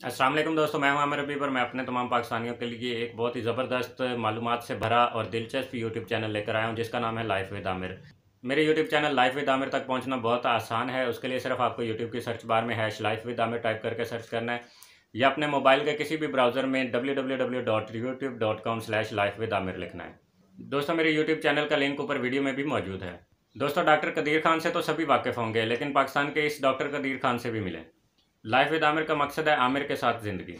अस्सलाम वालेकुम दोस्तों, मैं हूं आमिर रबी पर मैं अपने तमाम पाकिस्तानियों के लिए एक बहुत ही ज़बरदस्त मालूमात से भरा और दिलचस्प यूट्यूब चैनल लेकर आया हूं जिसका नाम है लाइफ विद आमिर। मेरे YouTube channel life with Aamir तक पहुंचना बहुत आसान है। उसके लिए सिर्फ आपको यूट्यूब की सर्च बार में hash life with Aamir type करके सर्च करना है या अपने मोबाइल के किसी भी ब्राउज़र में www.youtube.com/lifewithamir लिखना है। दोस्तों, मेरे यूट्यूब चैनल का लिंक ऊपर वीडियो में भी मौजूद है। दोस्तों, डॉक्टर कदीर खान से तो सभी वाकिफ़ होंगे, लेकिन पाकिस्तान के इस डॉक्टर कदीर खान से भी मिलें। लाइफ विद आमिर का मकसद है आमिर के साथ ज़िंदगी।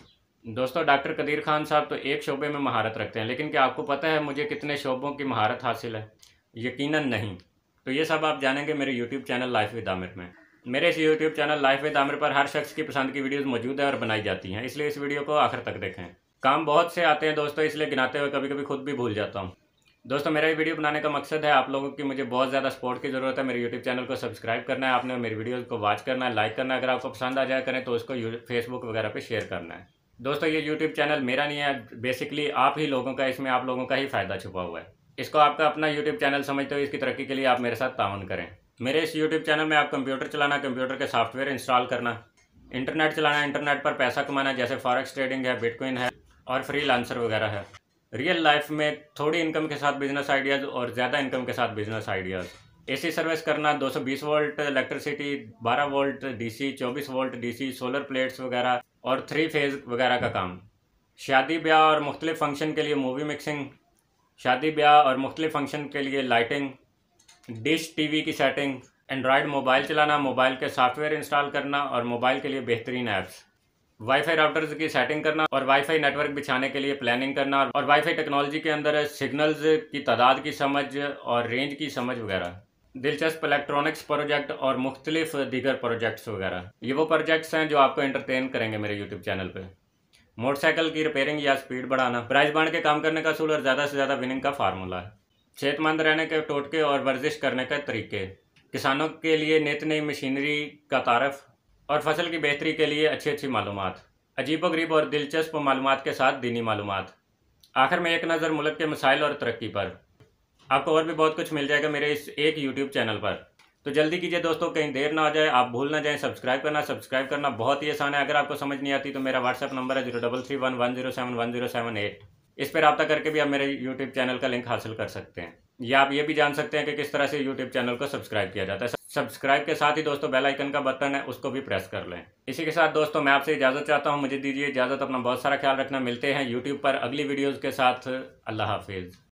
दोस्तों, डॉक्टर कदीर खान साहब तो एक शोबे में महारत रखते हैं, लेकिन क्या आपको पता है मुझे कितने शोबों की महारत हासिल है? यकीनन नहीं। तो ये सब आप जानेंगे मेरे YouTube channel life with Aamir में। मेरे इस YouTube channel life with Aamir पर हर शख्स की पसंद की वीडियोस मौजूद है और बनाई जाती हैं, इसलिए इस वीडियो को आखिर तक देखें। काम बहुत से आते हैं दोस्तों, इसलिए गिनाते हुए कभी कभी खुद भी भूल जाता हूँ। दोस्तों, मेरा ये वीडियो बनाने का मकसद है आप लोगों की मुझे बहुत ज़्यादा सपोर्ट की ज़रूरत है। मेरे यूट्यूब चैनल को सब्सक्राइब करना है आपने, मेरी वीडियोस को वॉच करना है, लाइक करना है। अगर आपको पसंद आ जाए करें तो उसको फेसबुक वगैरह पे शेयर करना है। दोस्तों, ये यूट्यूब चैनल मेरा नहीं है, बेसिकली आप ही लोगों का, इसमें आप लोगों का ही फ़ायदा छुपा हुआ है। इसको आपका अपना यूट्यूब चैनल समझते हुए इसकी तरक्की के लिए आप मेरे साथ ताउन करें। मेरे इस यूट्यूब चैनल में आप कंप्यूटर चलाना, कंप्यूटर के सॉफ्टवेयर इंस्टॉल करना, इंटरनेट चलाना, इंटरनेट पर पैसा कमाना जैसे फॉरेक्स ट्रेडिंग है, बिटकॉइन है और फ्रीलांसर वगैरह है। रियल लाइफ में थोड़ी इनकम के साथ बिजनेस आइडियाज़ और ज़्यादा इनकम के साथ बिजनेस आइडियाज़। एसी सर्विस करना, 220 volt electricity, 12 volt DC, 24 volt DC, solar plates वगैरह और 3 फेज़ वगैरह का काम। शादी ब्याह और मुख्तलिफ फंक्शन के लिए मूवी मिक्सिंग, शादी ब्याह और मुख्तलिफ फंक्शन के लिए लाइटिंग, डिश टीवी की सेटिंग, एंड्रॉयड मोबाइल चलाना, मोबाइल के सॉफ्टवेयर इंस्टॉल करना और मोबाइल के लिए बेहतरीन ऐप्स, वाईफाई राउटर्स की सेटिंग करना और वाईफाई नेटवर्क बिछाने के लिए प्लानिंग करना और वाईफाई टेक्नोलॉजी के अंदर सिग्नल्स की तादाद की समझ और रेंज की समझ वगैरह, दिलचस्प इलेक्ट्रॉनिक्स प्रोजेक्ट और मुख्तलिफ दीगर प्रोजेक्ट्स वगैरह। ये वो प्रोजेक्ट्स हैं जो आपको एंटरटेन करेंगे मेरे यूट्यूब चैनल पे। मोटरसाइकिल की रिपेयरिंग या स्पीड बढ़ाना, प्राइस बांध के काम करने का असूल और ज़्यादा से ज़्यादा विनिंग का फार्मूला है, सेहतमंद रहने के टोटके और वर्जिश करने के तरीके, किसानों के लिए नित नई मशीनरी का तारफ़ और फसल की बेहतरी के लिए अच्छी अच्छी मालूमात, अजीबोगरीब और दिलचस्प मालूमात के साथ दीनी मालूमात। आखिर में एक नज़र मुल्क के मसाइल और तरक्की पर। आपको और भी बहुत कुछ मिल जाएगा मेरे इस एक यूट्यूब चैनल पर। तो जल्दी कीजिए दोस्तों, कहीं देर ना हो जाए, आप भूल ना जाएं सब्सक्राइब करना बहुत ही आसान है। अगर आपको समझ नहीं आती तो मेरा व्हाट्सएप नंबर है 033110711078। इस पर रब्ता करके भी आप मेरे यूट्यूब चैनल का लिंक हासिल कर सकते हैं, या आप ये भी जान सकते हैं कि किस तरह से यूट्यूब चैनल को सब्सक्राइब किया जाता है। सब्सक्राइब के साथ ही दोस्तों बेल आइकन का बटन है, उसको भी प्रेस कर लें। इसी के साथ दोस्तों मैं आपसे इजाज़त चाहता हूँ, मुझे दीजिए इजाज़त। अपना बहुत सारा ख्याल रखना। मिलते हैं यूट्यूब पर अगली वीडियोज़ के साथ। अल्लाह हाफिज़।